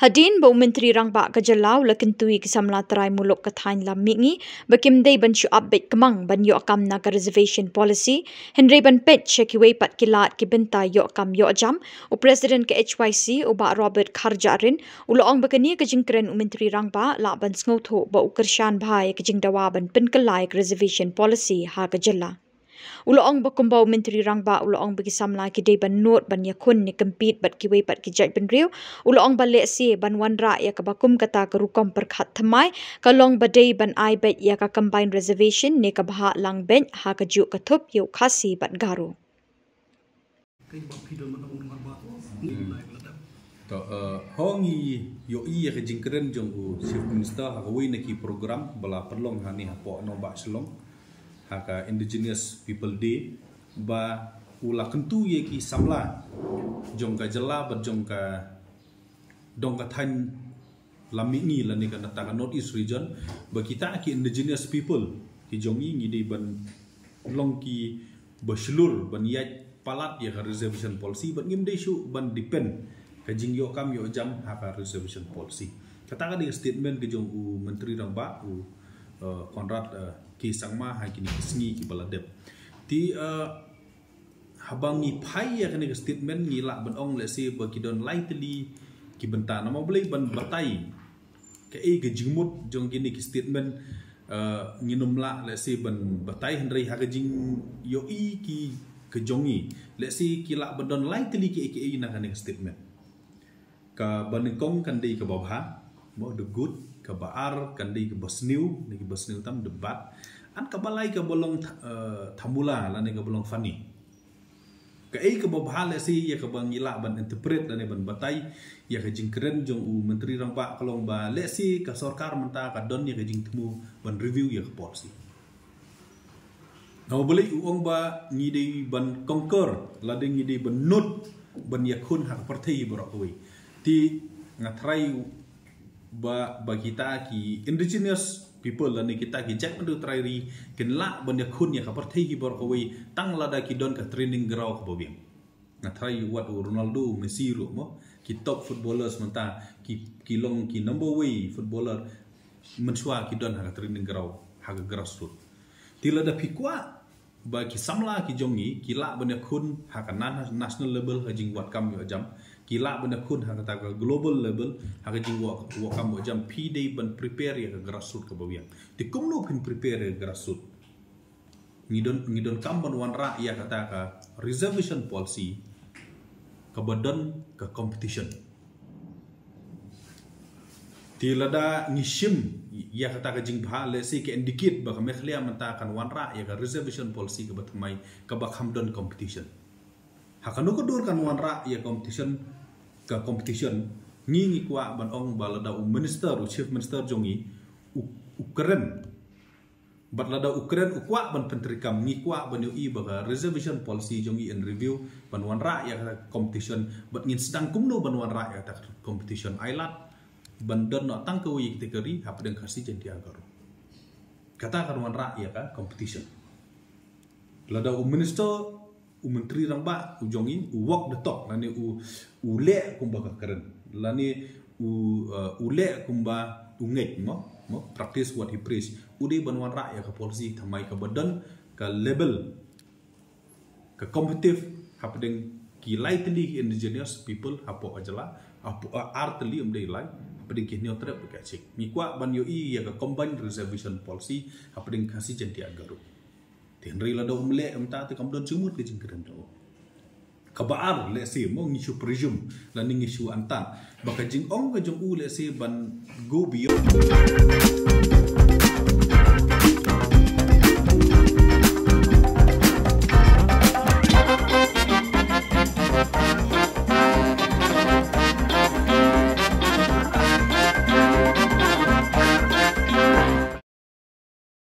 Hadin bau Menteri Rangba Gajalau lekentui kisamla terai muluk kathain lam mingi bakimdei ban syu update kemang ban yo akam naga reservation policy Henry ban pet chekiwe pat kilat ki bentai yo akam yo jam u President ke HYC uba Robert Kharjarin uloong bakani ke jingkren u Menteri Rangba la ban sngoutho ba u kershan bhai ke jingdawa ban penkelai reservation policy ha Gajala. Uloong bakumbau Menteri Rangba uloong bagi samla ki dei ban not ban yakun ni kempit bat ki wei pat ki jai ban riu uloong ba le si ban wanra ya ka bakum kata ka rukom perkhat thamai kalong ba dei ban ai bet ya ka combine reservation ne ka bha lang ben ha ka ju ka thup yu khasi bat garu hongi yo iya ke jingkeren jong u chief minister ha wei na ki program bala perlong hani ha po no ba selong haka indigenous people day ba ula kentu ye ki samla jong ka jela ba jong ka dong ka than lami ni la ni ka ta north east region ba kita ki indigenous people ki jong yi de ban long ki baslur ban yat palat ya ka reservation policy ban ngim de shu ban depend ka jing yo kam yo jam haka reservation policy kata ka di statement ke jong u menteri Rangba u Konrad ki sangma ha kini sngi ki baladep ti habangi phai ya kani statement ni la ban ong le se ba ki don lightly ki benta nama boleh ban batai ke e ke jingmut jong kini ki statement nginum la le se ban batai hendrai ha ke jing yo i ki ke jongi le se ki la ban don lightly ki e na kani statement ka ban kong kan dei ka babha mo the good ka baar kan dei ka basniu ni ki basniu tam debat an ka balai ka bolong thamula la ni ka bolong funny ka ei ka babha le si ya ka bangila ban interpret dan ban batai ya ka jingkren jong u menteri Rangba kalong ba le si ka sarkar menta ka don ya ka jing temu ban review ya ka policy no boleh uong ba ni dei ban conquer la dei ni dei ban not ban yakun hak partai borokoi ti ngatrai ba kita ki indigenous people la ni kita ki jak mandu trairi ken la ban yakun ya ka partai ki borokoi tang la da ki don ka training ground ka bobiem ngatrai wat Ronaldo Messi ro mo ki top footballers menta ki long ki number way footballer mensua ki don ha training ground ha grassroots tila da pikwa ba ki samla ki jongi ki la ban yakun ha ka national level ha jing wat kam yo jam ki la ban yakun ha ka global level ha ka jing wa kam yo jam pi dei ban prepare ya grassroots ka bobiem ti kumno pin prepare grassroots ngidon kam ban wan ra ya kata ka reservation policy ka badan ka competition ti lada ngishim ya kata ka jing bha le si ke indicate ba ka mekhlia menta kan wan ra ya ka reservation policy ka batmai ka ba khamdon competition hakanu ko dur kan wan ra ya competition ka competition ngi kwa ban ong ba lada minister chief minister jongi ukren bat lada ukren ukwa ban pentrikam ngi kwa ban yo i ba ka reservation policy jongi in review ban wan ra ya ka competition bat ngin sedang kumno ban wan ra ya ta competition ailat ban don no tang ko yi kategori hap deng khasi jen dia garo kata kan wan ra ya ka competition lada minister menteri Rangba jongi walk the talk lani le kumba ka keren lani le kumba ungek mo practice what he preach ude ban wan ra ya ka policy thamai ka badan ka level ka competitive hap deng ki lightly indigenous people hapo ajala artly umdei lai peding ki neutral ka chik mi kwa ban yo i ya ka combined reservation policy hap deng khasi jen dia garu tenri la do umle amta te kam don sumut ke jingkren do kabaar le se mo ngishu presume la ngishu antan baka jing ong ka jong u le se ban go beyond